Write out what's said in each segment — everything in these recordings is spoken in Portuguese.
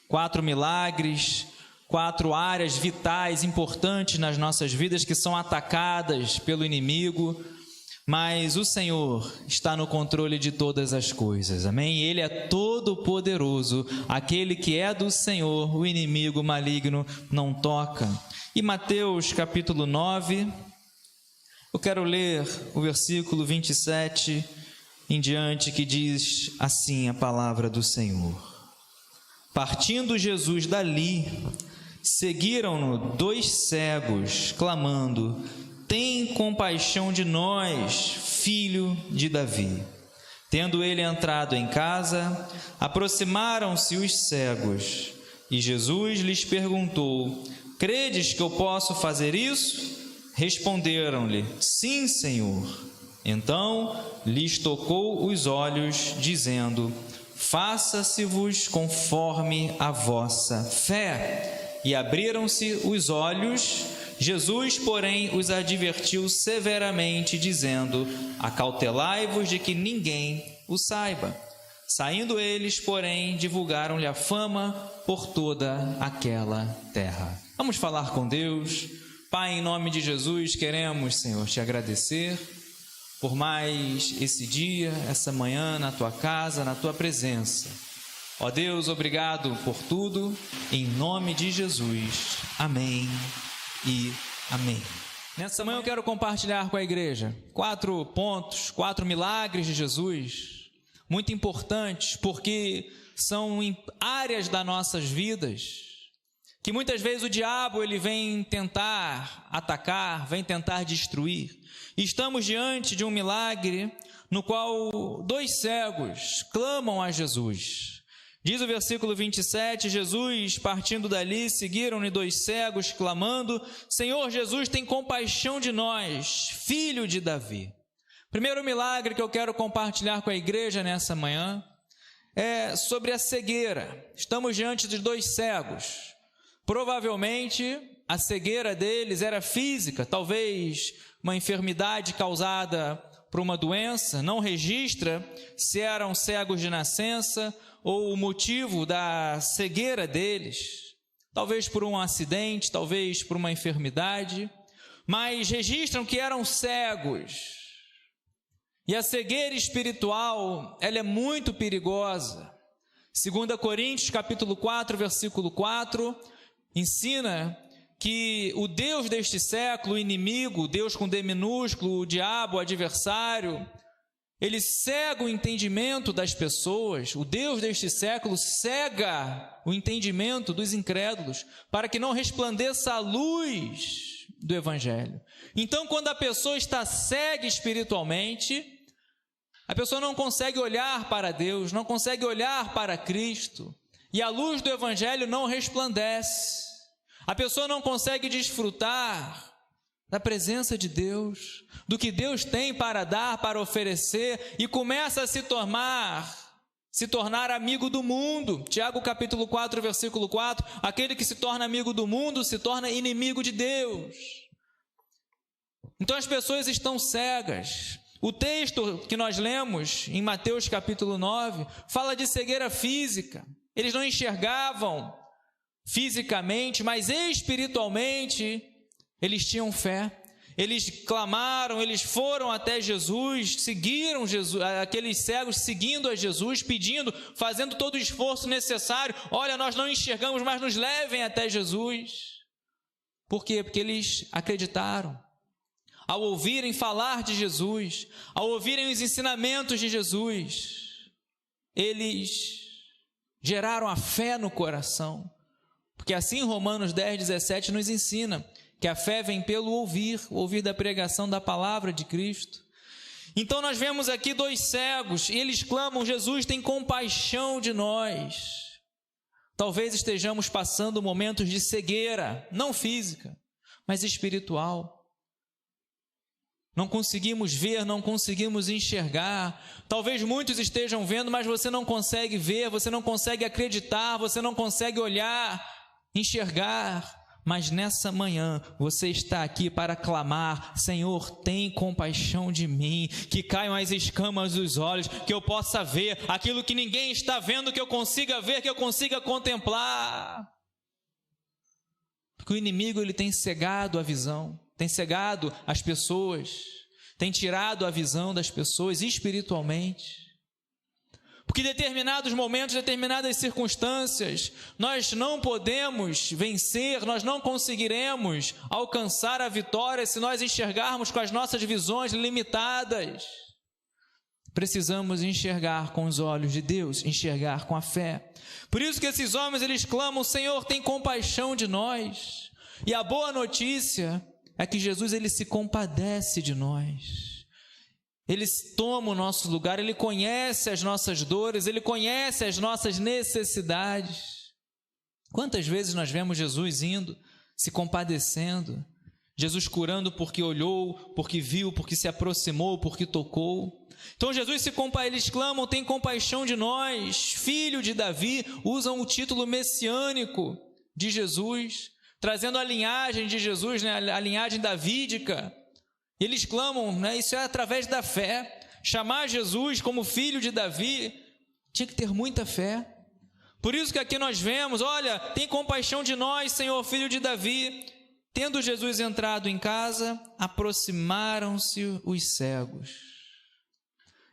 4 milagres, 4 áreas vitais importantes nas nossas vidas que são atacadas pelo inimigo, mas o Senhor está no controle de todas as coisas, amém? Ele é todo poderoso, aquele que é do Senhor, o inimigo maligno não toca. E Mateus capítulo 9, eu quero ler o versículo 27 em diante, que diz assim a palavra do Senhor. Partindo Jesus dali, seguiram-no 2 cegos, clamando: tem compaixão de nós, filho de Davi. Tendo ele entrado em casa, aproximaram-se os cegos, e Jesus lhes perguntou: credes que eu posso fazer isso? Responderam-lhe: sim, Senhor. Então lhes tocou os olhos, dizendo: faça-se-vos conforme a vossa fé. E abriram-se os olhos. Jesus, porém, os advertiu severamente, dizendo: acautelai-vos de que ninguém o saiba. Saindo eles, porém, divulgaram-lhe a fama por toda aquela terra. Vamos falar com Deus. Pai, em nome de Jesus, queremos, Senhor, te agradecer por mais esse dia, essa manhã, na tua casa, na tua presença. Ó Deus, obrigado por tudo, em nome de Jesus. Amém e amém. Nessa manhã eu quero compartilhar com a igreja 4 pontos, 4 milagres de Jesus, muito importantes, porque são áreas das nossas vidas que muitas vezes o diabo ele vem tentar atacar, vem tentar destruir. E estamos diante de um milagre no qual 2 cegos clamam a Jesus. Diz o versículo 27, Jesus, partindo dali, seguiram-lhe 2 cegos, clamando: Senhor Jesus, tem compaixão de nós, filho de Davi. Primeiro milagre que eu quero compartilhar com a igreja nessa manhã é sobre a cegueira. Estamos diante de 2 cegos. Provavelmente a cegueira deles era física, talvez uma enfermidade causada por uma doença, não registra se eram cegos de nascença ou o motivo da cegueira deles, talvez por um acidente, talvez por uma enfermidade, mas registram que eram cegos. E a cegueira espiritual, ela é muito perigosa. 2 Coríntios capítulo 4, versículo 4, ensina que o Deus deste século, o inimigo, o Deus com D minúsculo, o diabo, o adversário, ele cega o entendimento das pessoas. O Deus deste século cega o entendimento dos incrédulos, para que não resplandeça a luz do Evangelho. Então, quando a pessoa está cega espiritualmente, a pessoa não consegue olhar para Deus, não consegue olhar para Cristo, e a luz do Evangelho não resplandece. A pessoa não consegue desfrutar da presença de Deus, do que Deus tem para dar, para oferecer, e começa a se tornar amigo do mundo. Tiago capítulo 4, versículo 4, aquele que se torna amigo do mundo se torna inimigo de Deus. Então as pessoas estão cegas. O texto que nós lemos em Mateus capítulo 9 fala de cegueira física. Eles não enxergavam fisicamente, mas espiritualmente eles tinham fé. Eles clamaram, eles foram até Jesus, seguiram Jesus, aqueles cegos seguindo a Jesus, pedindo, fazendo todo o esforço necessário. Olha, nós não enxergamos, mas nos levem até Jesus. Por quê? Porque eles acreditaram. Ao ouvirem falar de Jesus, ao ouvirem os ensinamentos de Jesus, eles geraram a fé no coração. Porque assim Romanos 10, 17 nos ensina que a fé vem pelo ouvir da pregação da palavra de Cristo. Então nós vemos aqui 2 cegos, e eles clamam: Jesus, tem compaixão de nós. Talvez estejamos passando momentos de cegueira, não física, mas espiritual. Não conseguimos ver, não conseguimos enxergar. Talvez muitos estejam vendo, mas você não consegue ver, você não consegue acreditar, você não consegue olhar, enxergar. mas nessa manhã você está aqui para clamar: Senhor, tem compaixão de mim, que caiam as escamas dos olhos, que eu possa ver aquilo que ninguém está vendo, que eu consiga ver, que eu consiga contemplar. Porque o inimigo, ele tem cegado a visão, tem cegado as pessoas, tem tirado a visão das pessoas espiritualmente. Porque em determinados momentos, determinadas circunstâncias, nós não podemos vencer, nós não conseguiremos alcançar a vitória se nós enxergarmos com as nossas visões limitadas. Precisamos enxergar com os olhos de Deus, enxergar com a fé. Por isso que esses homens, eles clamam: Senhor, tem compaixão de nós. E a boa notícia é que Jesus, ele se compadece de nós. Ele toma o nosso lugar, Ele conhece as nossas dores, Ele conhece as nossas necessidades. Quantas vezes nós vemos Jesus indo, se compadecendo, Jesus curando porque olhou, porque viu, porque se aproximou, porque tocou. Então Jesus eles clamam: tem compaixão de nós. Filho de Davi, usam o título messiânico de Jesus, trazendo a linhagem de Jesus, a linhagem davídica. Eles clamam, isso é através da fé. Chamar Jesus como filho de Davi, tinha que ter muita fé. Por isso que aqui nós vemos: olha, tem compaixão de nós, Senhor, filho de Davi. Tendo Jesus entrado em casa, aproximaram-se os cegos.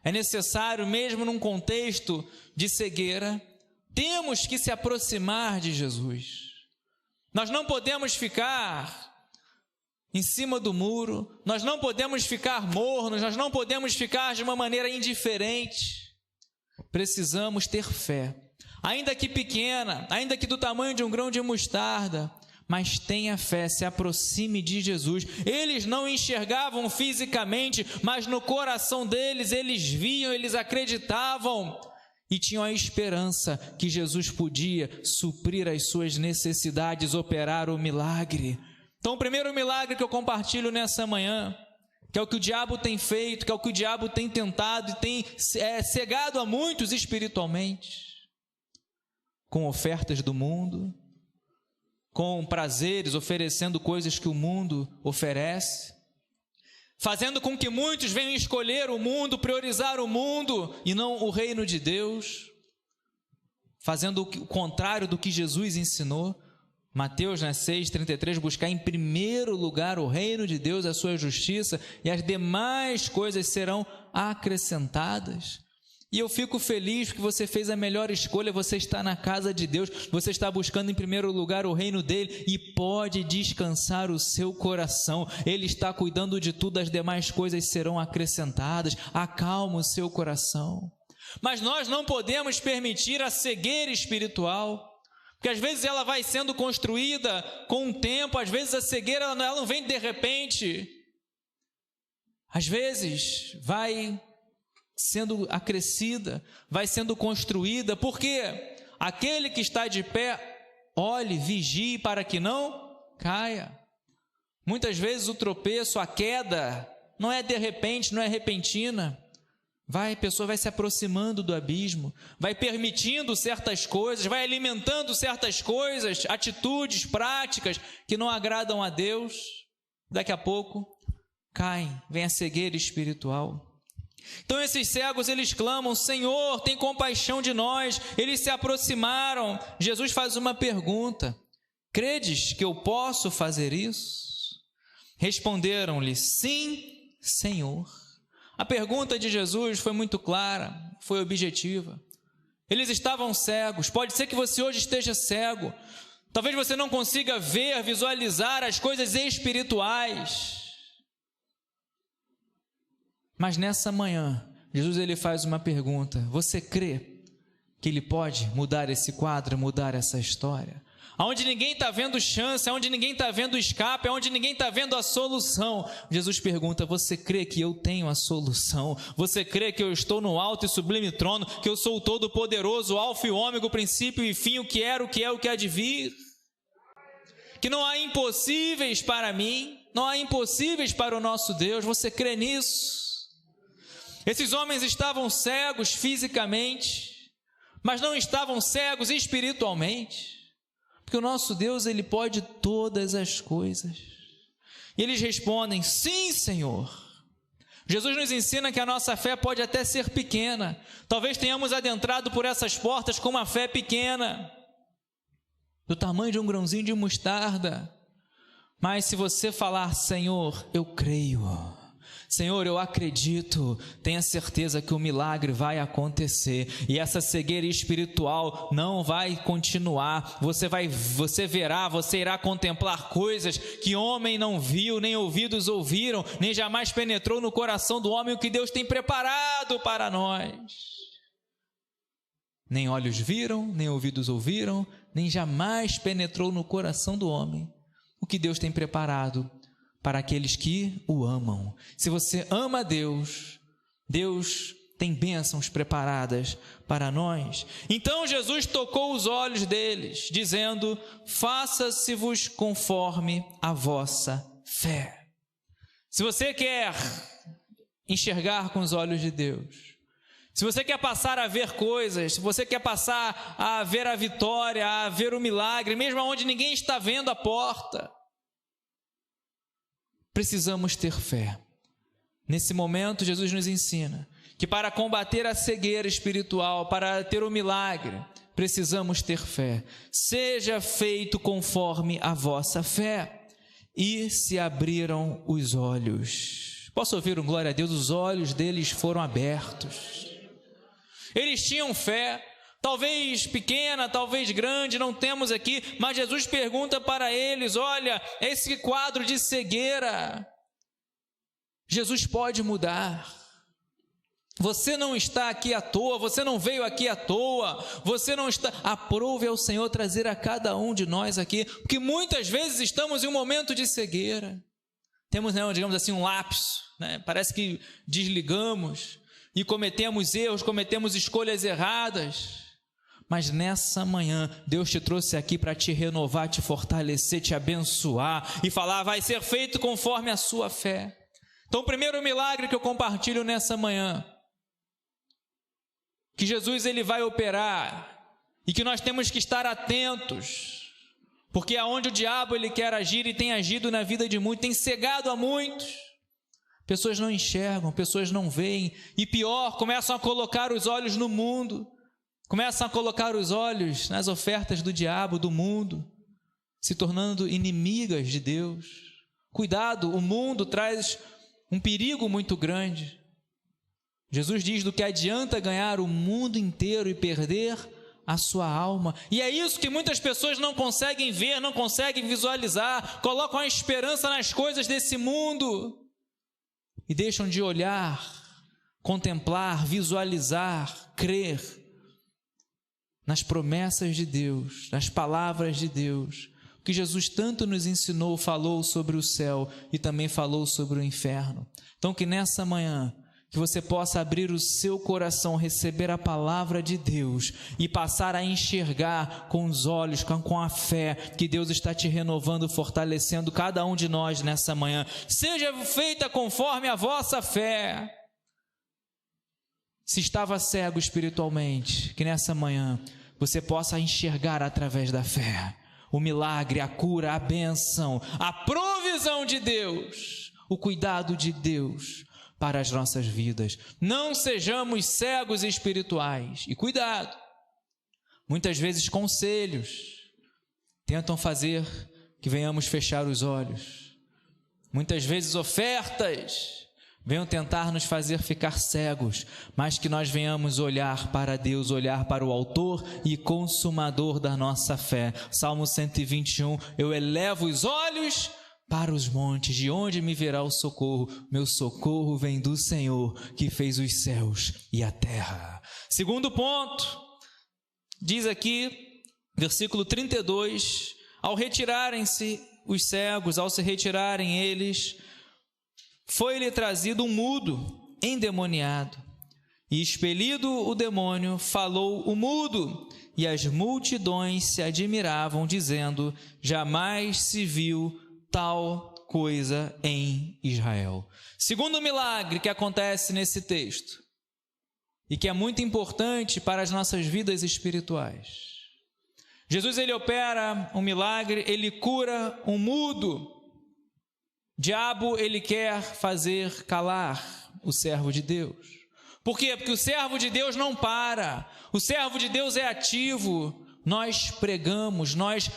É necessário, mesmo num contexto de cegueira, temos que se aproximar de Jesus. Nós não podemos ficar em cima do muro, nós não podemos ficar mornos, nós não podemos ficar de uma maneira indiferente. Precisamos ter fé, ainda que pequena, ainda que do tamanho de um grão de mostarda, mas tenha fé, se aproxime de Jesus. Eles não enxergavam fisicamente, mas no coração deles, eles viam, eles acreditavam e tinham a esperança que Jesus podia suprir as suas necessidades, operar o milagre. Então, o primeiro milagre que eu compartilho nessa manhã, que é o que o diabo tem feito, que é o que o diabo tem tentado e tem cegado a muitos espiritualmente, com ofertas do mundo, com prazeres, oferecendo coisas que o mundo oferece, fazendo com que muitos venham escolher o mundo, priorizar o mundo e não o reino de Deus, fazendo o contrário do que Jesus ensinou. Mateus 6,33, buscar em primeiro lugar o reino de Deus, a sua justiça, e as demais coisas serão acrescentadas. E eu fico feliz porque você fez a melhor escolha, você está na casa de Deus, você está buscando em primeiro lugar o reino dele e pode descansar o seu coração. Ele está cuidando de tudo, as demais coisas serão acrescentadas. Acalma o seu coração. Mas nós não podemos permitir a cegueira espiritual, porque às vezes ela vai sendo construída com o tempo, às vezes a cegueira ela não vem de repente, às vezes vai sendo acrescida, vai sendo construída, porque aquele que está de pé, olhe, vigie para que não caia. Muitas vezes o tropeço, a queda, não é de repente, não é repentina. A pessoa vai se aproximando do abismo, vai permitindo certas coisas, vai alimentando certas coisas, atitudes, práticas que não agradam a Deus. Daqui a pouco caem, vem a cegueira espiritual. Então esses cegos, eles clamam: Senhor, tem compaixão de nós. Eles se aproximaram. Jesus faz uma pergunta: credes que eu posso fazer isso? Responderam-lhe: sim, Senhor. A pergunta de Jesus foi muito clara, foi objetiva. Eles estavam cegos. Pode ser que você hoje esteja cego. Talvez você não consiga ver, visualizar as coisas espirituais. Mas nessa manhã, Jesus ele faz uma pergunta: você crê que Ele pode mudar esse quadro, mudar essa história? Aonde ninguém está vendo chance, aonde ninguém está vendo escape, aonde ninguém está vendo a solução, Jesus pergunta: você crê que eu tenho a solução? Você crê que eu estou no alto e sublime trono, que eu sou o Todo-Poderoso, o Alfa e o Ômega, o princípio e fim, o que era, o que é, o que há de vir? Que não há impossíveis para mim, não há impossíveis para o nosso Deus. Você crê nisso? Esses homens estavam cegos fisicamente, mas não estavam cegos espiritualmente. Porque o nosso Deus, Ele pode todas as coisas. E eles respondem: sim, Senhor. Jesus nos ensina que a nossa fé pode até ser pequena. Talvez tenhamos adentrado por essas portas com uma fé pequena, do tamanho de um grãozinho de mostarda. Mas se você falar: Senhor, eu creio, Senhor, eu acredito, tenha certeza que o milagre vai acontecer, e essa cegueira espiritual não vai continuar. Você verá, você irá contemplar coisas que homem não viu, nem ouvidos ouviram, nem jamais penetrou no coração do homem o que Deus tem preparado para nós. Nem olhos viram, nem ouvidos ouviram, nem jamais penetrou no coração do homem o que Deus tem preparado para aqueles que o amam. Se você ama a Deus, Deus tem bênçãos preparadas para nós. Então Jesus tocou os olhos deles, dizendo: faça-se-vos conforme a vossa fé. Se você quer enxergar com os olhos de Deus, se você quer passar a ver coisas, se você quer passar a ver a vitória, a ver o milagre, mesmo onde ninguém está vendo a porta, precisamos ter fé. Nesse momento, Jesus nos ensina que para combater a cegueira espiritual, para ter o milagre, precisamos ter fé. Seja feito conforme a vossa fé. E se abriram os olhos. Posso ouvir um glória a Deus? Os olhos deles foram abertos. Eles tinham fé, talvez pequena, talvez grande, não temos aqui, mas Jesus pergunta para eles: olha, esse quadro de cegueira, Jesus pode mudar. Você não está aqui à toa, você não veio aqui à toa, você não está... Aprove ao Senhor trazer a cada um de nós aqui, porque muitas vezes estamos em um momento de cegueira. Temos, digamos assim, um lapso, parece que desligamos e cometemos erros, cometemos escolhas erradas. Mas nessa manhã, Deus te trouxe aqui para te renovar, te fortalecer, te abençoar e falar: vai ser feito conforme a sua fé. Então, o primeiro milagre que eu compartilho nessa manhã, que Jesus ele vai operar e que nós temos que estar atentos, porque aonde o diabo ele quer agir e tem agido na vida de muitos, tem cegado a muitos. Pessoas não enxergam, pessoas não veem, e pior, começam a colocar os olhos no mundo, começam a colocar os olhos nas ofertas do diabo, do mundo, se tornando inimigas de Deus. Cuidado, o mundo traz um perigo muito grande. Jesus diz: do que adianta ganhar o mundo inteiro e perder a sua alma. E é isso que muitas pessoas não conseguem ver, não conseguem visualizar, colocam a esperança nas coisas desse mundo e deixam de olhar, contemplar, visualizar, crer nas promessas de Deus, nas palavras de Deus, que Jesus tanto nos ensinou, falou sobre o céu e também falou sobre o inferno. Então, que nessa manhã, que você possa abrir o seu coração, receber a palavra de Deus e passar a enxergar com os olhos, com a fé, que Deus está te renovando, fortalecendo cada um de nós nessa manhã. Seja feita conforme a vossa fé. Se estava cego espiritualmente, que nessa manhã você possa enxergar através da fé o milagre, a cura, a bênção, a provisão de Deus, o cuidado de Deus para as nossas vidas. Não sejamos cegos espirituais. E cuidado, muitas vezes conselhos tentam fazer que venhamos fechar os olhos. Muitas vezes ofertas venham tentar nos fazer ficar cegos, mas que nós venhamos olhar para Deus, olhar para o autor e consumador da nossa fé. Salmo 121, eu elevo os olhos para os montes, de onde me virá o socorro? Meu socorro vem do Senhor, que fez os céus e a terra. Segundo ponto, diz aqui, versículo 32, ao retirarem-se os cegos, ao se retirarem eles, foi-lhe trazido um mudo, endemoniado, e expelido o demônio, falou o mudo, e as multidões se admiravam, dizendo: jamais se viu tal coisa em Israel. Segundo milagre que acontece nesse texto, e que é muito importante para as nossas vidas espirituais, Jesus, ele opera um milagre, ele cura um mudo. O diabo, ele quer fazer calar o servo de Deus. Por quê? Porque o servo de Deus não para, o servo de Deus é ativo. Nós pregamos, nós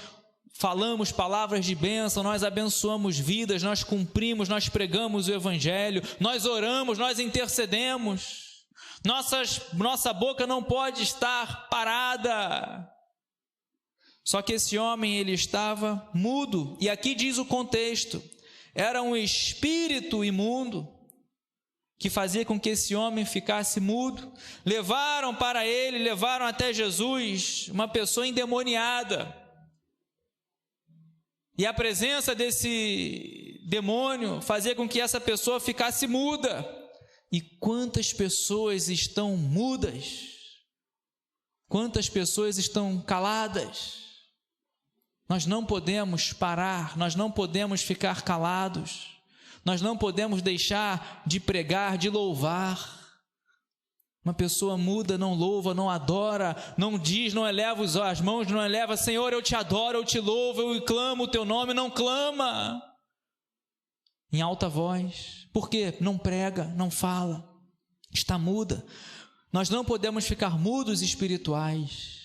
falamos palavras de bênção, nós abençoamos vidas, nós cumprimos, nós pregamos o Evangelho, nós oramos, nós intercedemos. Nossa boca não pode estar parada. Só que esse homem, ele estava mudo, e aqui diz o contexto, era um espírito imundo que fazia com que esse homem ficasse mudo. Levaram até Jesus uma pessoa endemoniada, e a presença desse demônio fazia com que essa pessoa ficasse muda. E quantas pessoas estão mudas? Quantas pessoas estão caladas? Nós não podemos parar, nós não podemos ficar calados, nós não podemos deixar de pregar, de louvar. Uma pessoa muda não louva, não adora, não diz, não eleva as mãos, não eleva: Senhor, eu te adoro, eu te louvo, eu clamo o teu nome. Não clama em alta voz. Por quê? Não prega, não fala, está muda. Nós não podemos ficar mudos espirituais.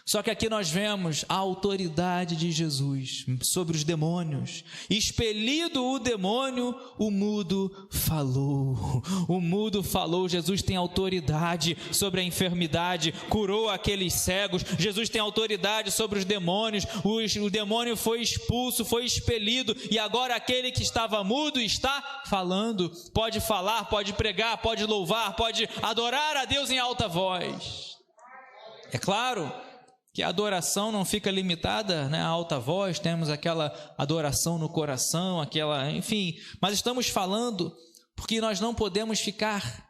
Só que aqui nós vemos a autoridade de Jesus sobre os demônios. Expelido o demônio, o mudo falou. O mudo falou. Jesus tem autoridade sobre a enfermidade, curou aqueles cegos. Jesus tem autoridade sobre os demônios. O demônio foi expulso, foi expelido, e agora aquele que estava mudo está falando. Pode falar, pode pregar, pode louvar, pode adorar a Deus em alta voz. É claro que a adoração não fica limitada, né, à alta voz, temos aquela adoração no coração, enfim, mas estamos falando porque nós não podemos ficar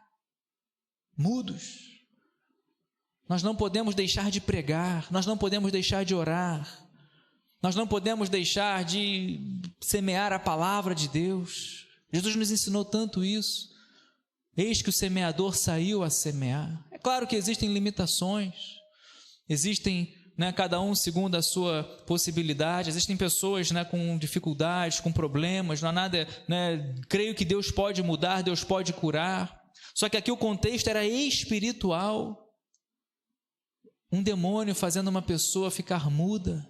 mudos, nós não podemos deixar de pregar, nós não podemos deixar de orar, nós não podemos deixar de semear a palavra de Deus. Jesus nos ensinou tanto isso. Eis que o semeador saiu a semear. É claro que existem limitações, existem, né, cada um segundo a sua possibilidade. Existem pessoas, né, com dificuldades, com problemas, não há nada, né, creio que Deus pode mudar, Deus pode curar. Só que aqui o contexto era espiritual. Um demônio fazendo uma pessoa ficar muda.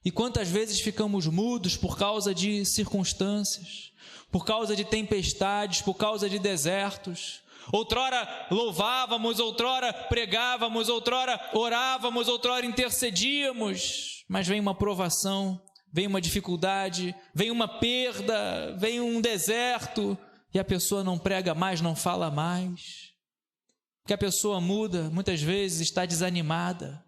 E quantas vezes ficamos mudos por causa de circunstâncias, por causa de tempestades, por causa de desertos. Outrora louvávamos, outrora pregávamos, outrora orávamos, outrora intercedíamos, mas vem uma provação, vem uma dificuldade, vem uma perda, vem um deserto, e a pessoa não prega mais, não fala mais. Porque a pessoa muda, muitas vezes está desanimada,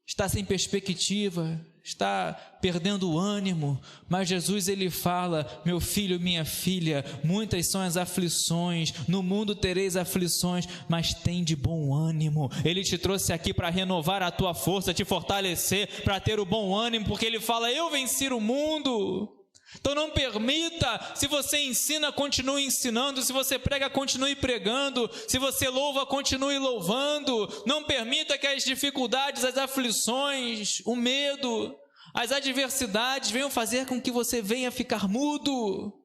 está sem perspectiva, está perdendo o ânimo, mas Jesus, ele fala: meu filho, minha filha, muitas são as aflições, no mundo tereis aflições, mas tem de bom ânimo. Ele te trouxe aqui para renovar a tua força, te fortalecer, para ter o bom ânimo, porque ele fala: eu venci o mundo. Então não permita, se você ensina, continue ensinando, se você prega, continue pregando, se você louva, continue louvando. Não permita que as dificuldades, as aflições, o medo, as adversidades venham fazer com que você venha ficar mudo.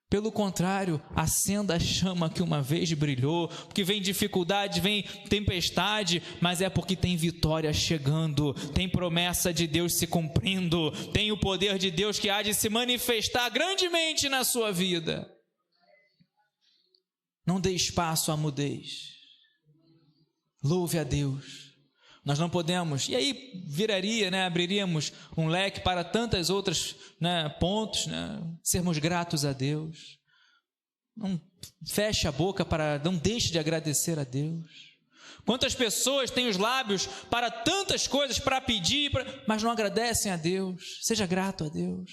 Pelo contrário, acenda a chama que uma vez brilhou, porque vem dificuldade, vem tempestade, mas é porque tem vitória chegando, tem promessa de Deus se cumprindo, tem o poder de Deus que há de se manifestar grandemente na sua vida. Não dê espaço à mudez. Louve a Deus. Nós não podemos, e aí viraria, né, abriríamos um leque para tantas outras, né, pontos, né, sermos gratos a Deus. Não feche a boca, não deixe de agradecer a Deus. Quantas pessoas têm os lábios para tantas coisas, para pedir, mas não agradecem a Deus. Seja grato a Deus.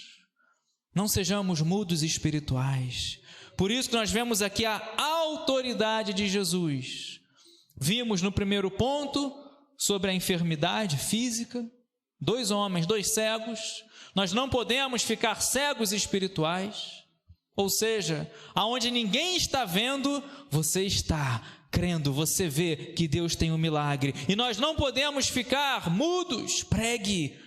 Não sejamos mudos espirituais. Por isso que nós vemos aqui a autoridade de Jesus. Vimos no primeiro ponto sobre a enfermidade física, 2 homens, 2 cegos. Nós não podemos ficar cegos espirituais, ou seja, aonde ninguém está vendo, você está. crendo, você vê que Deus tem um milagre. E nós não podemos ficar mudos. Pregue,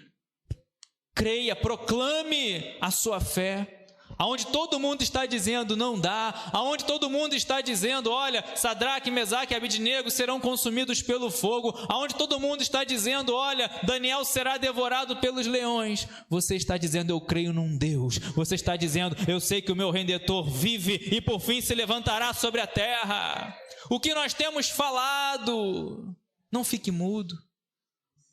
creia, proclame a sua fé. Aonde todo mundo está dizendo não dá, aonde todo mundo está dizendo, olha, Sadraque, Mesaque e Abednego serão consumidos pelo fogo, aonde todo mundo está dizendo, olha, Daniel será devorado pelos leões, você está dizendo, eu creio num Deus. Você está dizendo, eu sei que o meu Redentor vive e por fim se levantará sobre a terra. O que nós temos falado, não fique mudo.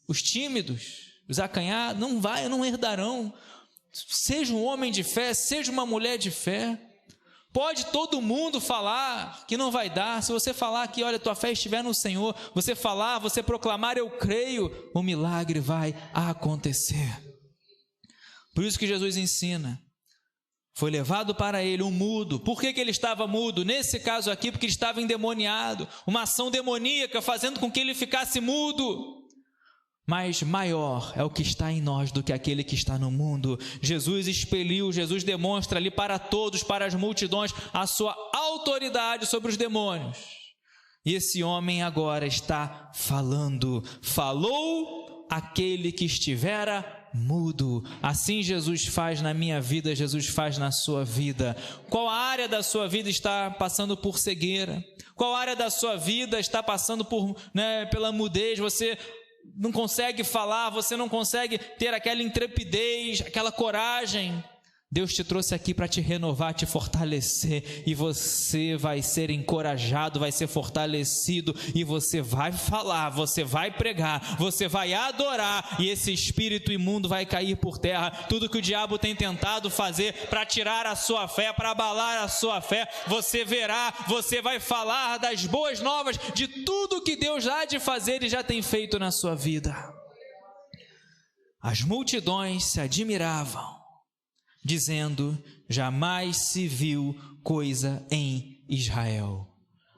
Os tímidos, os acanhados, não herdarão. Seja um homem de fé, seja uma mulher de fé. Pode todo mundo falar que não vai dar. Se você falar que, olha, tua fé estiver no Senhor, você falar, você proclamar, eu creio, o milagre vai acontecer. Por isso que Jesus ensina. Foi levado para ele um mudo. Por que ele estava mudo? Nesse caso aqui, porque ele estava endemoniado. Uma ação demoníaca fazendo com que ele ficasse mudo. Mas maior é o que está em nós do que aquele que está no mundo. Jesus expeliu, Jesus demonstra ali para todos, para as multidões, a sua autoridade sobre os demônios. E esse homem agora está falando. Falou aquele que estivera mudo. Assim Jesus faz na minha vida, Jesus faz na sua vida. Qual área da sua vida está passando por cegueira? Qual área da sua vida está passando pela mudez? Você não consegue falar, você não consegue ter aquela intrepidez, aquela coragem. Deus te trouxe aqui para te renovar, te fortalecer, e você vai ser encorajado, vai ser fortalecido, e você vai falar, você vai pregar, você vai adorar, e esse espírito imundo vai cair por terra. Tudo que o diabo tem tentado fazer para tirar a sua fé, para abalar a sua fé, você verá, você vai falar das boas novas, de tudo que Deus há de fazer e já tem feito na sua vida. As multidões se admiravam, dizendo, jamais se viu coisa em Israel.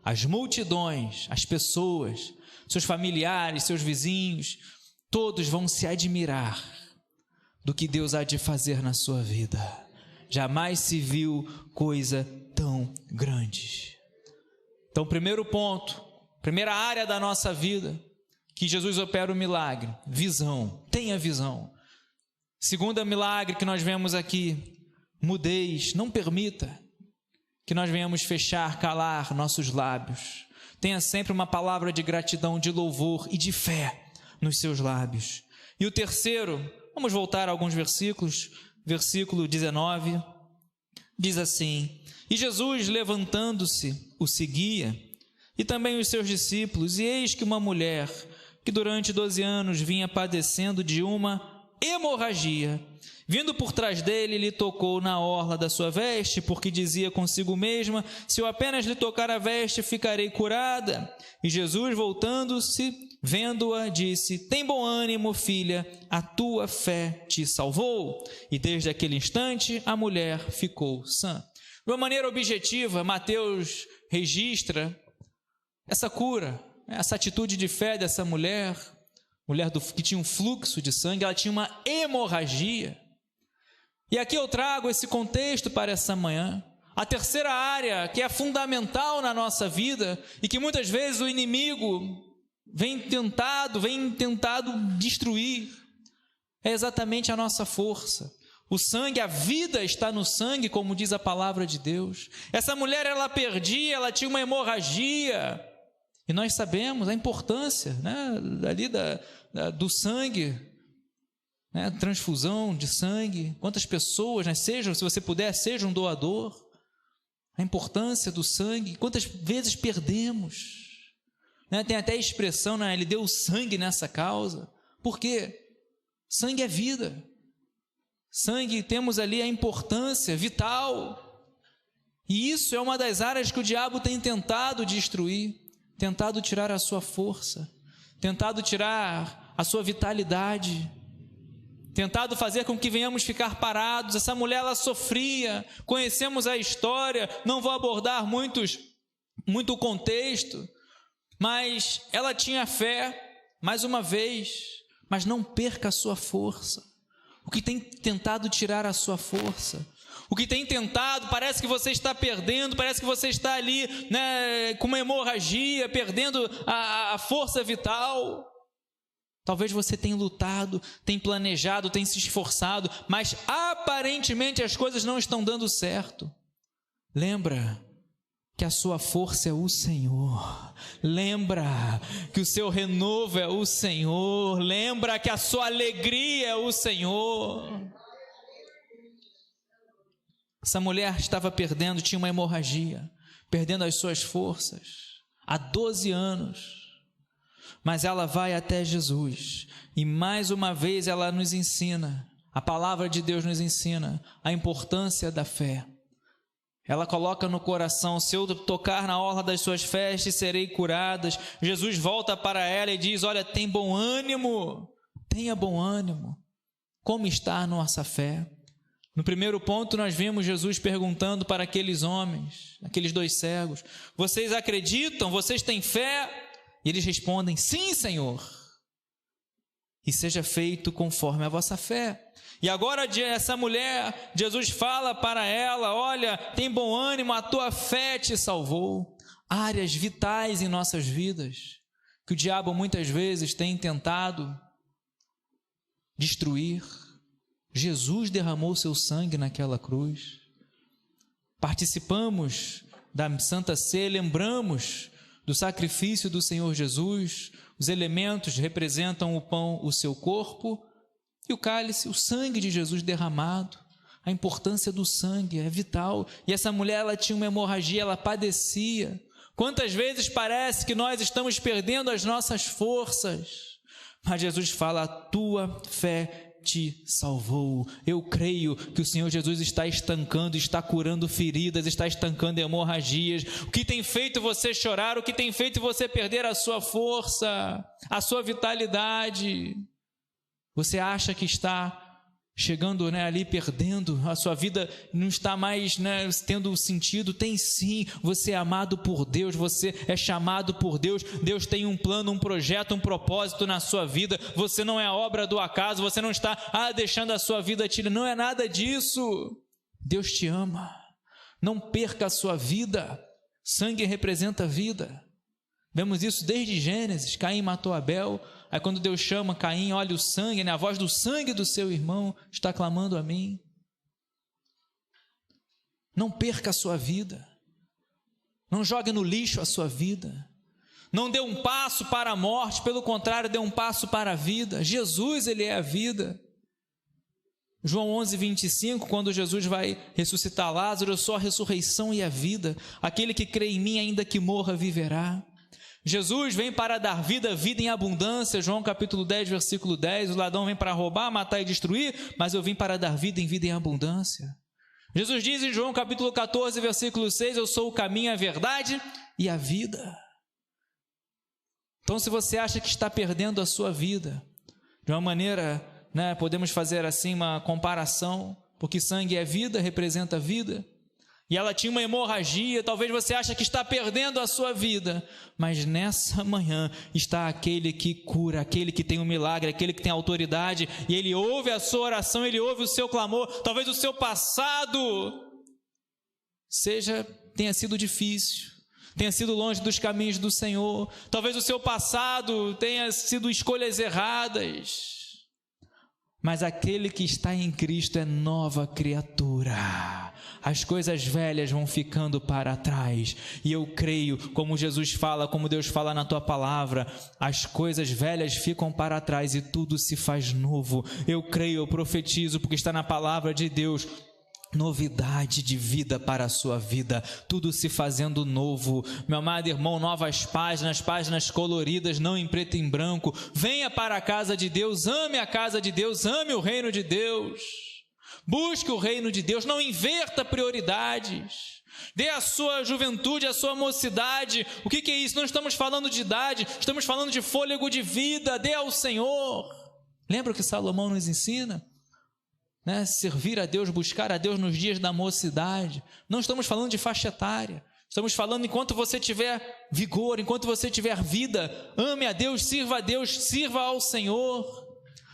As multidões, as pessoas, seus familiares, seus vizinhos, todos vão se admirar do que Deus há de fazer na sua vida. Jamais se viu coisa tão grande. Então, primeiro ponto, primeira área da nossa vida, que Jesus opera o milagre, visão. Tenha visão. Segundo milagre que nós vemos aqui, mudez. Não permita que nós venhamos fechar, calar nossos lábios. Tenha sempre uma palavra de gratidão, de louvor e de fé nos seus lábios. E o terceiro, vamos voltar a alguns versículos. Versículo 19, diz assim, e Jesus, levantando-se, o seguia, e também os seus discípulos, e eis que uma mulher, que durante 12 anos vinha padecendo de uma hemorragia, vindo por trás dele, lhe tocou na orla da sua veste, porque dizia consigo mesma, se eu apenas lhe tocar a veste, ficarei curada. E Jesus, voltando-se, vendo-a, disse, tem bom ânimo, filha, a tua fé te salvou. E desde aquele instante, a mulher ficou sã. De uma maneira objetiva, Mateus registra essa cura, essa atitude de fé dessa mulher que tinha um fluxo de sangue, ela tinha uma hemorragia. E aqui eu trago esse contexto para essa manhã. A terceira área, que é fundamental na nossa vida, e que muitas vezes o inimigo vem tentado destruir, é exatamente a nossa força. O sangue, a vida está no sangue, como diz a palavra de Deus. Essa mulher, ela tinha uma hemorragia, e nós sabemos a importância, do sangue, transfusão de sangue. Quantas pessoas, se você puder, seja um doador. A importância do sangue, quantas vezes perdemos. Tem até a expressão, ele deu sangue nessa causa. Por quê? Sangue é vida. Sangue, temos ali a importância vital. E isso é uma das áreas que o diabo tem tentado destruir, tentado tirar a sua força, tentado tirar a sua vitalidade, tentado fazer com que venhamos ficar parados. Essa mulher, ela sofria, conhecemos a história, não vou abordar muito o contexto, mas ela tinha fé, mais uma vez, mas não perca a sua força. O que tem tentado tirar a sua força, O que tem tentado, parece que você está perdendo, parece que você está ali, né, com uma hemorragia, perdendo a força vital. Talvez você tenha lutado, tenha planejado, tenha se esforçado, mas aparentemente as coisas não estão dando certo. Lembra que a sua força é o Senhor. Lembra que o seu renovo é o Senhor. Lembra que a sua alegria é o Senhor. Essa mulher estava perdendo, tinha uma hemorragia, perdendo as suas forças há 12 anos. Mas ela vai até Jesus e mais uma vez ela nos ensina, a palavra de Deus nos ensina a importância da fé. Ela coloca no coração: se eu tocar na orla das suas vestes, serei curadas. Jesus volta para ela e diz: olha, tem bom ânimo, tenha bom ânimo. Como está a nossa fé? No primeiro ponto nós vimos Jesus perguntando para aqueles homens, aqueles 2 cegos: vocês acreditam? Vocês têm fé? E eles respondem: sim, Senhor, e seja feito conforme a vossa fé. E agora essa mulher, Jesus fala para ela: olha, tem bom ânimo, a tua fé te salvou. Áreas vitais em nossas vidas, que o diabo muitas vezes tem tentado destruir. Jesus derramou seu sangue naquela cruz. Participamos da Santa Ceia, lembramos do sacrifício do Senhor Jesus. Os elementos representam o pão, o seu corpo, e o cálice, o sangue de Jesus derramado. A importância do sangue é vital. E essa mulher, ela tinha uma hemorragia, ela padecia. Quantas vezes parece que nós estamos perdendo as nossas forças, mas Jesus fala: a tua fé te salvou. Eu creio que o Senhor Jesus está estancando, está curando feridas, está estancando hemorragias. O que tem feito você chorar, o que tem feito você perder a sua força, a sua vitalidade? Você acha que está chegando, ali perdendo, a sua vida não está mais, tendo sentido? Tem sim. Você é amado por Deus, você é chamado por Deus. Deus tem um plano, um projeto, um propósito na sua vida. Você não é a obra do acaso, você não está deixando a sua vida tirar, não é nada disso. Deus te ama. Não perca a sua vida. Sangue representa vida. Vemos isso desde Gênesis. Caim matou Abel. Aí quando Deus chama Caim: olha o sangue, a voz do sangue do seu irmão está clamando a mim. Não perca a sua vida. Não jogue no lixo a sua vida. Não dê um passo para a morte, pelo contrário, dê um passo para a vida. Jesus, Ele é a vida. João 11:25, quando Jesus vai ressuscitar Lázaro: eu sou a ressurreição e a vida. Aquele que crê em mim, ainda que morra, viverá. Jesus vem para dar vida, vida em abundância. João capítulo 10, versículo 10, o ladrão vem para roubar, matar e destruir, mas eu vim para dar vida em abundância. Jesus diz em João capítulo 14, versículo 6, eu sou o caminho, a verdade e a vida. Então, se você acha que está perdendo a sua vida, de uma maneira, podemos fazer assim uma comparação, porque sangue é vida, representa vida, e ela tinha uma hemorragia. Talvez você ache que está perdendo a sua vida, mas nessa manhã está aquele que cura, aquele que tem um milagre, aquele que tem autoridade, e Ele ouve a sua oração, Ele ouve o seu clamor. Talvez o seu passado tenha sido difícil, tenha sido longe dos caminhos do Senhor. Talvez o seu passado tenha sido escolhas erradas, mas aquele que está em Cristo é nova criatura. As coisas velhas vão ficando para trás, e eu creio, como Jesus fala, como Deus fala na tua palavra, as coisas velhas ficam para trás e tudo se faz novo. Eu creio, eu profetizo, porque está na palavra de Deus, novidade de vida para a sua vida, tudo se fazendo novo. Meu amado irmão, novas páginas, páginas coloridas, não em preto e em branco. Venha para a casa de Deus, ame a casa de Deus, ame o reino de Deus, busque o reino de Deus, não inverta prioridades. Dê a sua juventude, a sua mocidade. O que é isso? Não estamos falando de idade, estamos falando de fôlego de vida. Dê ao Senhor. Lembra o que Salomão nos ensina? Servir a Deus, buscar a Deus nos dias da mocidade. Não estamos falando de faixa etária, estamos falando enquanto você tiver vigor, enquanto você tiver vida. Ame a Deus, sirva ao Senhor.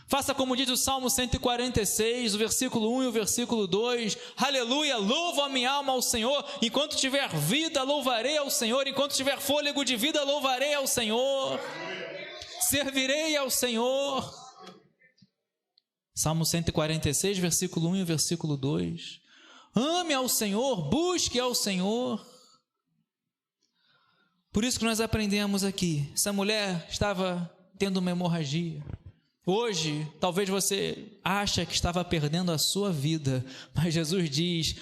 Faça como diz o Salmo 146, o versículo 1 e o versículo 2. Aleluia, louvo a minha alma ao Senhor. Enquanto tiver vida, louvarei ao Senhor. Enquanto tiver fôlego de vida, louvarei ao Senhor. Servirei ao Senhor. Salmo 146, versículo 1 e o versículo 2. Ame ao Senhor, busque ao Senhor. Por isso que nós aprendemos aqui. Essa mulher estava tendo uma hemorragia. Hoje, talvez você ache que estava perdendo a sua vida, mas Jesus diz,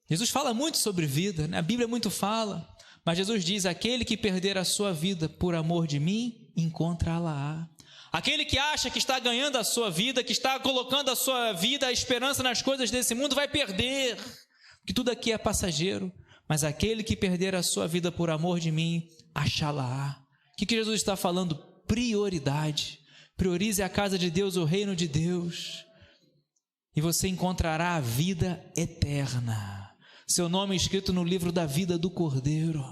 Jesus fala muito sobre vida, né? A Bíblia muito fala, mas Jesus diz, aquele que perder a sua vida por amor de mim, encontrá-la-á. Aquele que acha que está ganhando a sua vida, que está colocando a sua vida, a esperança nas coisas desse mundo, vai perder, porque tudo aqui é passageiro, mas aquele que perder a sua vida por amor de mim, achá-la-á. O que Jesus está falando? Prioridade. Priorize a casa de Deus, o reino de Deus, e você encontrará a vida eterna. Seu nome é escrito no livro da vida do Cordeiro.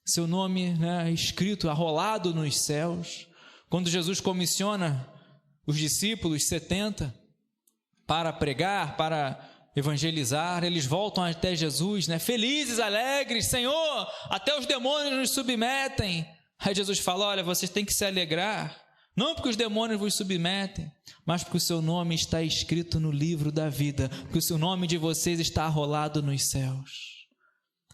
Seu nome, né, escrito, arrolado nos céus. Quando Jesus comissiona os discípulos 70 para pregar, para evangelizar, eles voltam até Jesus, né, felizes, alegres, Senhor, até os demônios nos submetem. Aí Jesus fala, olha, vocês têm que se alegrar, não porque os demônios vos submetem, mas porque o seu nome está escrito no livro da vida, porque o seu nome de vocês está arrolado nos céus.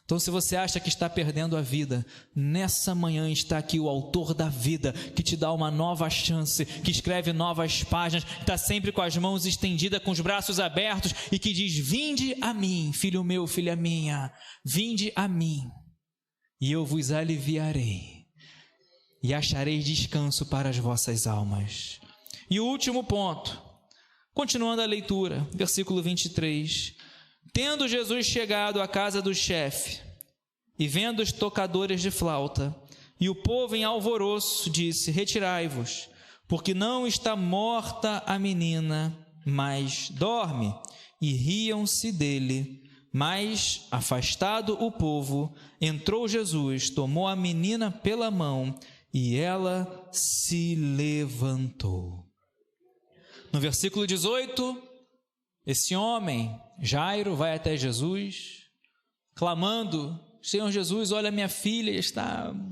Então, se você acha que está perdendo a vida, nessa manhã está aqui o autor da vida, que te dá uma nova chance, que escreve novas páginas, que está sempre com as mãos estendidas, com os braços abertos, e que diz, vinde a mim, filho meu, filha minha, vinde a mim, e eu vos aliviarei. E achareis descanso para as vossas almas. E o último ponto, continuando a leitura, versículo 23. Tendo Jesus chegado à casa do chefe, e vendo os tocadores de flauta, e o povo em alvoroço, disse, retirai-vos, porque não está morta a menina, mas dorme. E riam-se dele. Mas, afastado o povo, entrou Jesus, tomou a menina pela mão, e ela se levantou. No versículo 18, esse homem, Jairo, vai até Jesus, clamando, Senhor Jesus, olha minha filha,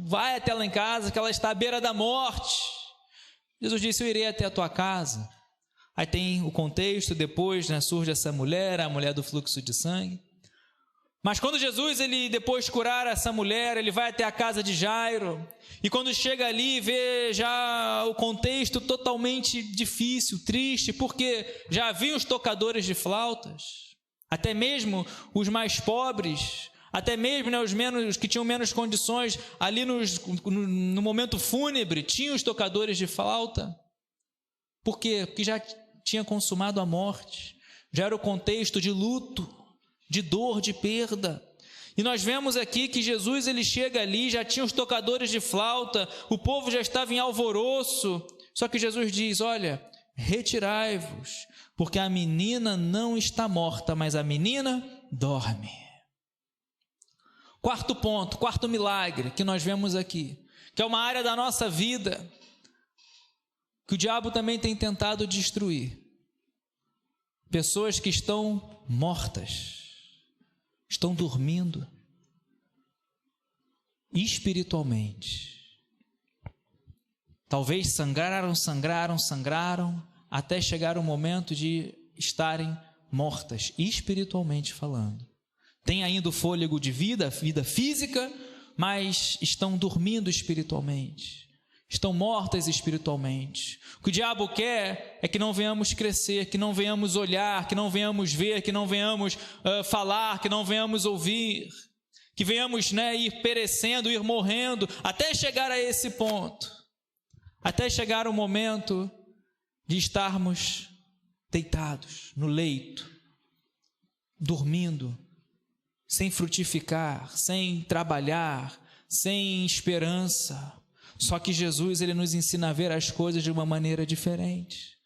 vai até lá em casa, que ela está à beira da morte. Jesus disse, eu irei até a tua casa. Aí tem o contexto, depois, né, surge essa mulher, a mulher do fluxo de sangue. Mas quando Jesus, ele depois curar essa mulher, ele vai até a casa de Jairo, e quando chega ali, vê já o contexto totalmente difícil, triste, porque já havia os tocadores de flautas, até mesmo os mais pobres, até mesmo, né, os que tinham menos condições, ali no momento fúnebre, tinham os tocadores de flauta. Por quê? Porque já tinha consumado a morte, já era o contexto de luto, de dor, de perda. E nós vemos aqui que Jesus, ele chega ali, já tinha os tocadores de flauta, o povo já estava em alvoroço, só que Jesus diz, olha, retirai-vos, porque a menina não está morta, mas a menina dorme. Quarto ponto, quarto milagre que nós vemos aqui, que é uma área da nossa vida que o diabo também tem tentado destruir. Pessoas que estão mortas, estão dormindo espiritualmente. Talvez sangraram, até chegar o momento de estarem mortas, espiritualmente falando. Tem ainda o fôlego de vida física, mas estão dormindo espiritualmente. Estão mortas espiritualmente. O que o diabo quer é que não venhamos crescer, que não venhamos olhar, que não venhamos ver, que não venhamos falar, que não venhamos ouvir, que venhamos, né, ir perecendo, ir morrendo, até chegar a esse ponto, até chegar o momento de estarmos deitados no leito, dormindo, sem frutificar, sem trabalhar, sem esperança. Só que Jesus, ele nos ensina a ver as coisas de uma maneira diferente.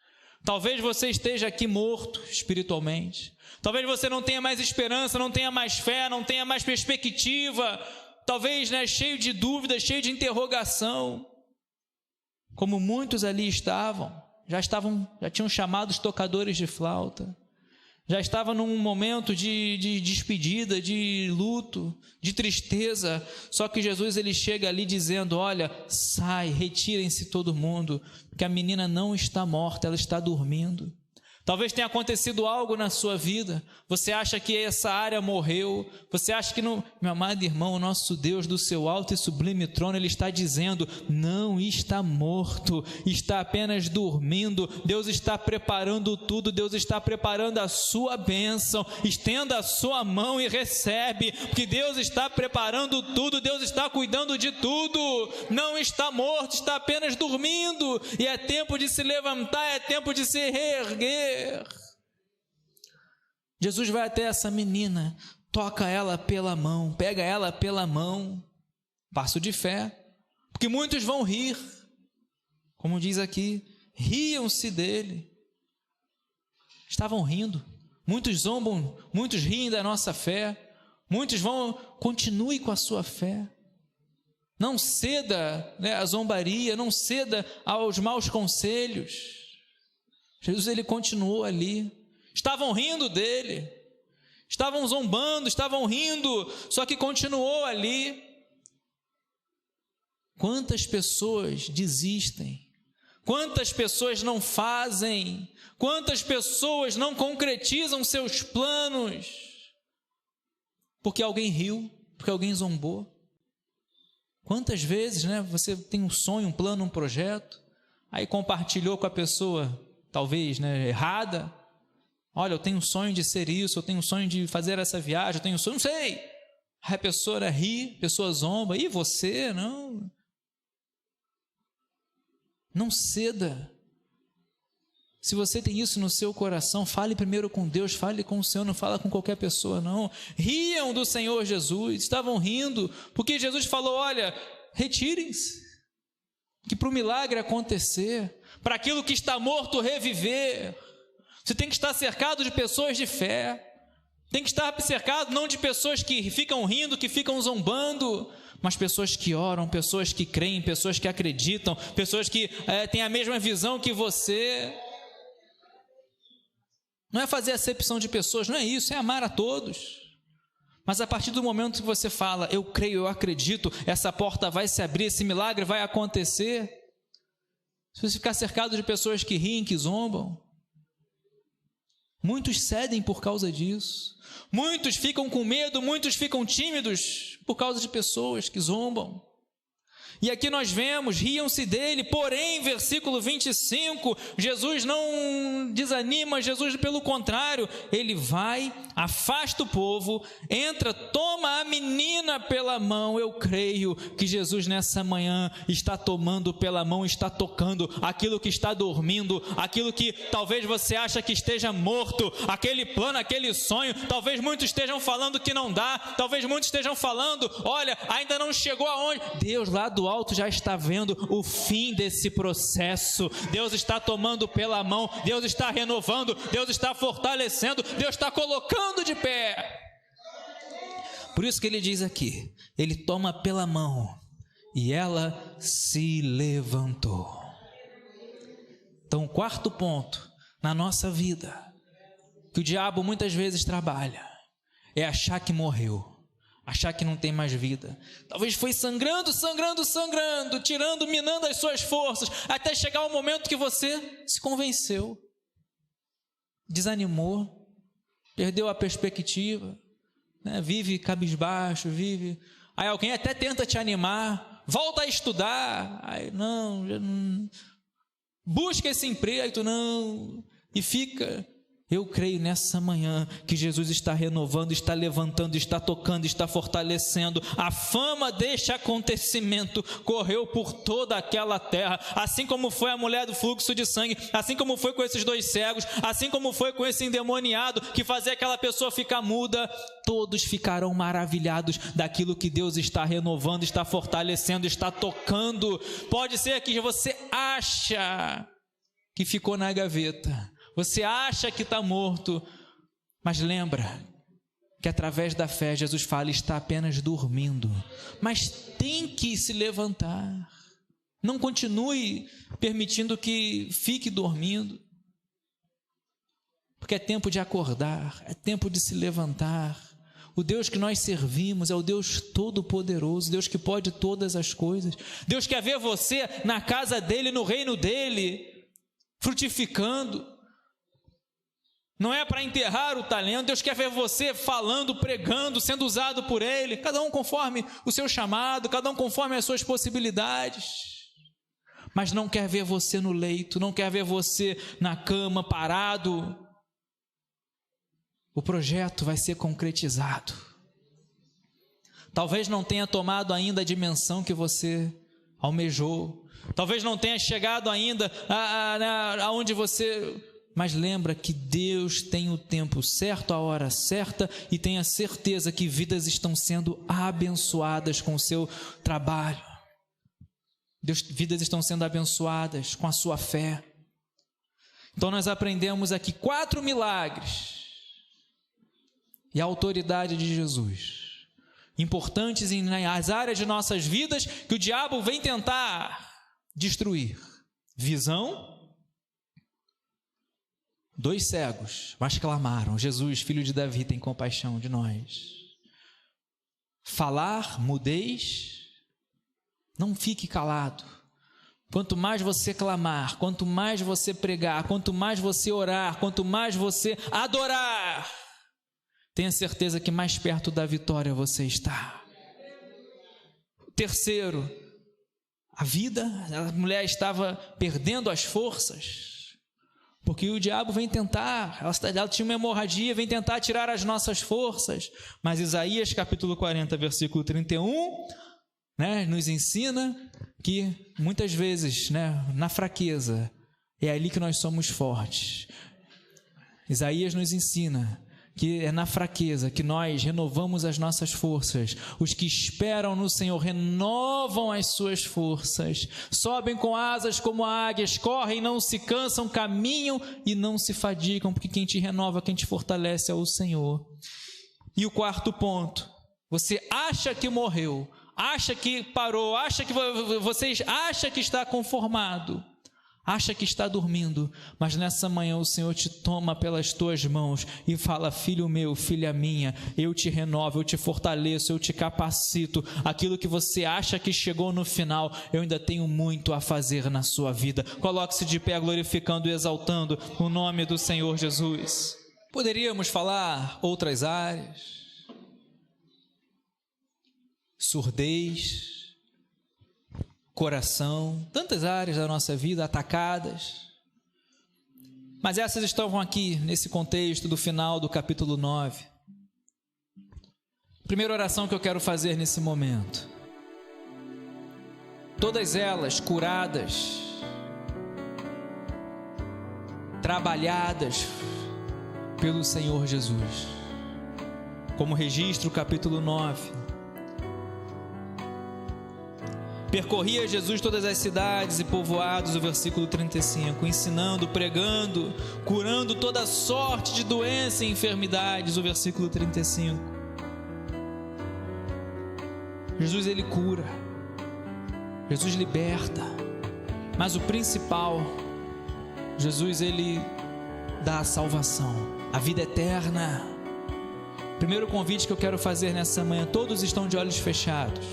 Talvez você esteja aqui morto espiritualmente. Talvez você não tenha mais esperança, não tenha mais fé, não tenha mais perspectiva. Talvez, né, cheio de dúvidas, cheio de interrogação. como muitos ali já tinham chamado os tocadores de flauta, já estava num momento de despedida, de luto, de tristeza, só que Jesus ele chega ali dizendo: olha, sai, retirem-se todo mundo, porque a menina não está morta, ela está dormindo. Talvez tenha acontecido algo na sua vida, você acha que essa área morreu, você acha que não... Meu amado irmão, o nosso Deus do seu alto e sublime trono, Ele está dizendo: não está morto, está apenas dormindo. Deus está preparando tudo, Deus está preparando a sua bênção. Estenda a sua mão e recebe, porque Deus está preparando tudo, Deus está cuidando de tudo. Não está morto, está apenas dormindo, e é tempo de se levantar, é tempo de se reerguer. Jesus vai até essa menina, toca ela pela mão, pega ela pela mão, passo de fé, porque muitos vão rir, como diz aqui, riam-se dele, estavam rindo, muitos zombam, muitos riem da nossa fé, muitos continue com a sua fé, não ceda, à zombaria, não ceda aos maus conselhos. Jesus ele continuou ali, estavam rindo dele, estavam zombando, estavam rindo, só que continuou ali. Quantas pessoas desistem, quantas pessoas não fazem, quantas pessoas não concretizam seus planos, porque alguém riu, porque alguém zombou. Quantas vezes, você tem um sonho, um plano, um projeto, aí compartilhou com a pessoa talvez, errada. Olha, eu tenho um sonho de ser isso, eu tenho um sonho de fazer essa viagem, eu tenho um sonho, não sei. Aí a pessoa ri, a pessoa zomba, e você, não? Não ceda. Se você tem isso no seu coração, fale primeiro com Deus, fale com o Senhor, não fala com qualquer pessoa, não. Riam do Senhor Jesus, estavam rindo, porque Jesus falou: olha, retirem-se, que para o milagre acontecer, para aquilo que está morto reviver, você tem que estar cercado de pessoas de fé, tem que estar cercado não de pessoas que ficam rindo, que ficam zombando, mas pessoas que oram, pessoas que creem, pessoas que acreditam, pessoas que têm a mesma visão que você. Não é fazer acepção de pessoas, não é isso, é amar a todos. Mas a partir do momento que você fala: eu creio, eu acredito, essa porta vai se abrir, esse milagre vai acontecer. Se você ficar cercado de pessoas que riem, que zombam, muitos cedem por causa disso, muitos ficam com medo, muitos ficam tímidos por causa de pessoas que zombam. E aqui nós vemos, riam-se dele, porém, versículo 25, Jesus não desanima, Jesus pelo contrário, ele vai, afasta o povo, entra, toma a menina pela mão. Eu creio que Jesus nessa manhã está tomando pela mão, está tocando aquilo que está dormindo, aquilo que talvez você acha que esteja morto, aquele plano, aquele sonho, talvez muitos estejam falando que não dá, talvez muitos estejam falando: olha, ainda não chegou aonde? Deus lá do alto já está vendo o fim desse processo. Deus está tomando pela mão, Deus está renovando, Deus está fortalecendo, Deus está colocando de pé. Por isso que ele diz aqui, ele toma pela mão e ela se levantou. Então, o quarto ponto na nossa vida, que o diabo muitas vezes trabalha, é achar que morreu, achar que não tem mais vida. Talvez foi sangrando, tirando, minando as suas forças, até chegar o momento que você se convenceu, desanimou, perdeu a perspectiva, vive cabisbaixo, aí alguém até tenta te animar, volta a estudar, aí não, busca esse emprego, aí tu não, e fica. Eu creio nessa manhã que Jesus está renovando, está levantando, está tocando, está fortalecendo. A fama deste acontecimento correu por toda aquela terra, assim como foi a mulher do fluxo de sangue, assim como foi com esses 2 cegos, assim como foi com esse endemoniado que fazia aquela pessoa ficar muda. Todos ficarão maravilhados daquilo que Deus está renovando, está fortalecendo, está tocando. Pode ser que você acha que ficou na gaveta, você acha que está morto, mas lembra que através da fé Jesus fala: está apenas dormindo, mas tem que se levantar. Não continue permitindo que fique dormindo. Porque é tempo de acordar, é tempo de se levantar. O Deus que nós servimos é o Deus Todo-Poderoso, Deus que pode todas as coisas. Deus quer ver você na casa dEle, no reino dEle, frutificando. Não é para enterrar o talento, Deus quer ver você falando, pregando, sendo usado por Ele, cada um conforme o seu chamado, cada um conforme as suas possibilidades. Mas não quer ver você no leito, não quer ver você na cama, parado. O projeto vai ser concretizado. Talvez não tenha tomado ainda a dimensão que você almejou. Talvez não tenha chegado ainda aonde você... Mas lembra que Deus tem o tempo certo, a hora certa, e tenha certeza que vidas estão sendo abençoadas com o seu trabalho. Vidas estão sendo abençoadas com a sua fé. Então nós aprendemos aqui 4 milagres e a autoridade de Jesus, importantes nas áreas de nossas vidas que o diabo vem tentar destruir. Visão. 2 cegos, mas clamaram: Jesus, filho de Davi, tem compaixão de nós. Falar, mudez. Não fique calado. Quanto mais você clamar, quanto mais você pregar, quanto mais você orar, quanto mais você adorar, tenha certeza que mais perto da vitória você está. 3, a vida. A mulher estava perdendo as forças, porque o diabo vem tentar, ela tinha uma hemorragia, vem tentar tirar as nossas forças. Mas Isaías capítulo 40, versículo 31, nos ensina que muitas vezes, na fraqueza, é ali que nós somos fortes. Isaías nos ensina que é na fraqueza que nós renovamos as nossas forças. Os que esperam no Senhor renovam as suas forças, sobem com asas como águias, correm e não se cansam, caminham e não se fadigam, porque quem te renova, quem te fortalece é o Senhor. E o 4º ponto: você acha que morreu, acha que parou, acha que está conformado, acha que está dormindo, mas nessa manhã o Senhor te toma pelas tuas mãos e fala: filho meu, filha minha, eu te renovo, eu te fortaleço, eu te capacito. Aquilo que você acha que chegou no final, eu ainda tenho muito a fazer na sua vida. Coloque-se de pé, glorificando e exaltando o nome do Senhor Jesus. Poderíamos falar outras áreas: surdez, coração, tantas áreas da nossa vida atacadas, mas essas estavam aqui nesse contexto do final do capítulo 9. Primeira oração que eu quero fazer nesse momento: todas elas curadas, trabalhadas pelo Senhor Jesus. Como registro, capítulo 9. Percorria Jesus todas as cidades e povoados, o versículo 35, ensinando, pregando, curando toda sorte de doença e enfermidades, o versículo 35. Jesus, ele cura, Jesus liberta, mas o principal, Jesus, ele dá a salvação, a vida eterna. Primeiro convite que eu quero fazer nessa manhã: todos estão de olhos fechados,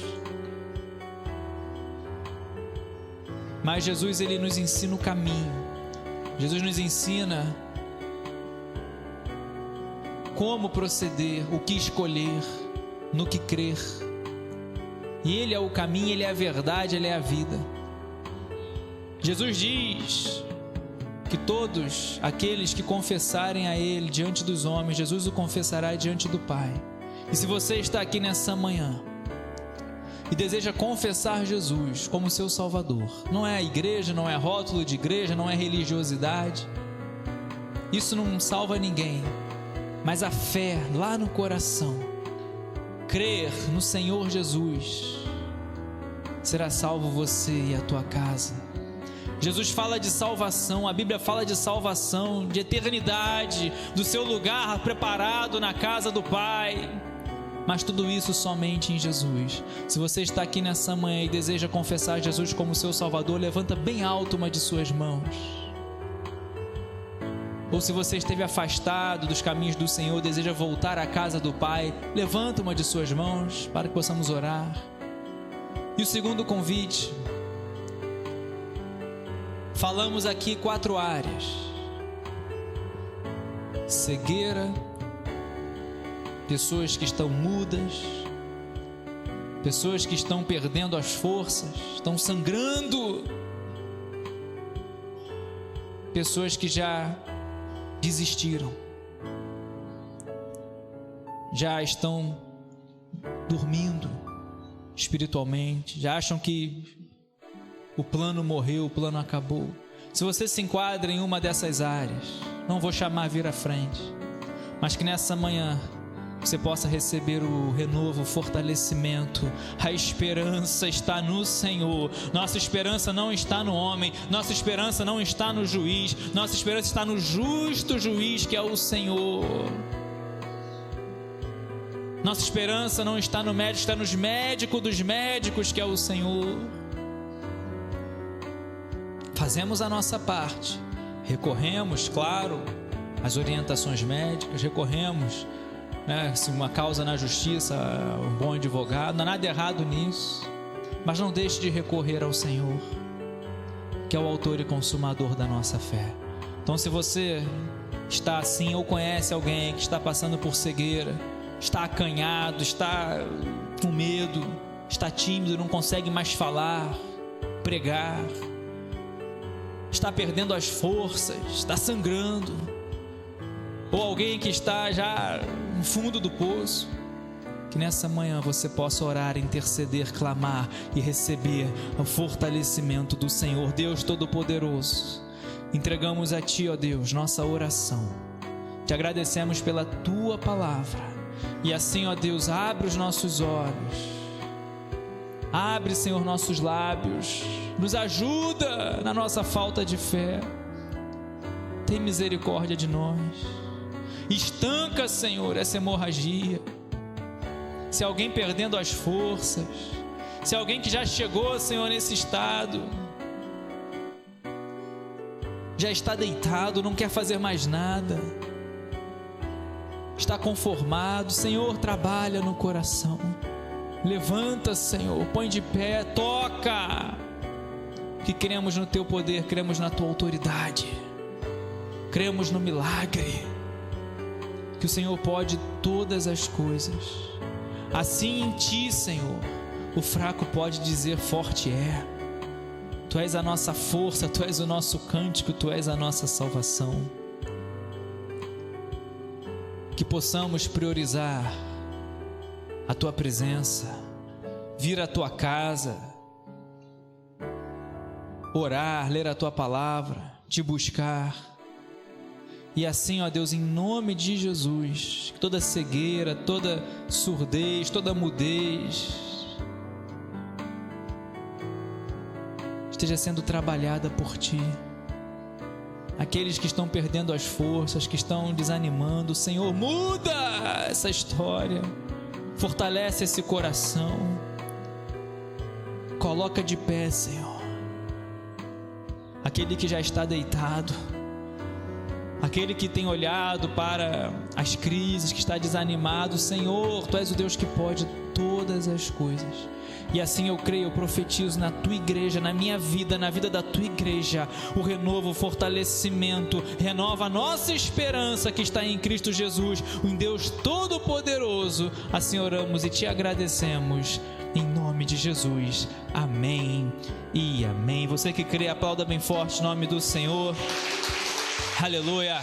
mas Jesus, ele nos ensina o caminho. Jesus nos ensina como proceder, o que escolher, no que crer. E ele é o caminho, ele é a verdade, ele é a vida. Jesus diz que todos aqueles que confessarem a ele diante dos homens, Jesus o confessará diante do Pai. E se você está aqui nessa manhã e deseja confessar Jesus como seu Salvador, não é a igreja, não é rótulo de igreja, não é religiosidade, isso não salva ninguém, mas a fé lá no coração, crer no Senhor Jesus, será salvo você e a tua casa. Jesus fala de salvação, a Bíblia fala de salvação, de eternidade, do seu lugar preparado na casa do Pai. mas tudo isso somente em Jesus. Se você está aqui nessa manhã e deseja confessar Jesus como seu Salvador, levanta bem alto uma de suas mãos. Ou se você esteve afastado dos caminhos do Senhor, deseja voltar à casa do Pai, levanta uma de suas mãos para que possamos orar. E o segundo convite, falamos aqui 4 áreas: cegueira, pessoas que estão mudas, pessoas que estão perdendo as forças, estão sangrando, pessoas que já desistiram, já estão dormindo espiritualmente, já acham que o plano morreu, o plano acabou. Se você se enquadra em uma dessas áreas, não vou chamar a vir à frente, mas que nessa manhã você possa receber o renovo, o fortalecimento. A esperança está no Senhor. Nossa esperança não está no homem, nossa esperança não está no juiz, nossa esperança está no justo juiz, que é o Senhor. Nossa esperança não está no médico, está nos médicos dos médicos, que é o Senhor. Fazemos a nossa parte, recorremos, claro, às orientações médicas, recorremos, se uma causa na justiça, um bom advogado, não há nada errado nisso, mas não deixe de recorrer ao Senhor, que é o autor e consumador da nossa fé. Então, se você está assim ou conhece alguém que está passando por cegueira, está acanhado, está com medo, está tímido, não consegue mais falar, pregar, está perdendo as forças, está sangrando, ou alguém que está já no fundo do poço, que nessa manhã você possa orar, interceder, clamar e receber o fortalecimento do Senhor. Deus Todo-Poderoso, entregamos a Ti, ó Deus, nossa oração, te agradecemos pela Tua palavra, e assim, ó Deus, abre os nossos olhos, abre, Senhor, nossos lábios, nos ajuda na nossa falta de fé, tem misericórdia de nós, estanca, Senhor, essa hemorragia. Se alguém perdendo as forças, se alguém que já chegou, Senhor, nesse estado, já está deitado, não quer fazer mais nada, está conformado, Senhor, trabalha no coração, levanta, Senhor, põe de pé, toca, que cremos no Teu poder, cremos na Tua autoridade, cremos no milagre, que o Senhor pode todas as coisas. Assim em Ti, Senhor, o fraco pode dizer forte é. Tu és a nossa força, Tu és o nosso cântico, Tu és a nossa salvação. Que possamos priorizar a Tua presença, vir à Tua casa, orar, ler a Tua palavra, Te buscar. E assim, ó Deus, em nome de Jesus, toda cegueira, toda surdez, toda mudez esteja sendo trabalhada por Ti. Aqueles que estão perdendo as forças, que estão desanimando, Senhor, muda essa história, fortalece esse coração, coloca de pé, Senhor, aquele que já está deitado, aquele que tem olhado para as crises, que está desanimado, Senhor, Tu és o Deus que pode todas as coisas. E assim eu creio, eu profetizo na Tua igreja, na minha vida, na vida da Tua igreja, o renovo, o fortalecimento, renova a nossa esperança que está em Cristo Jesus, um Deus Todo-Poderoso. Assim oramos e Te agradecemos, em nome de Jesus, amém e amém. Você que crê, aplauda bem forte o nome do Senhor, aleluia.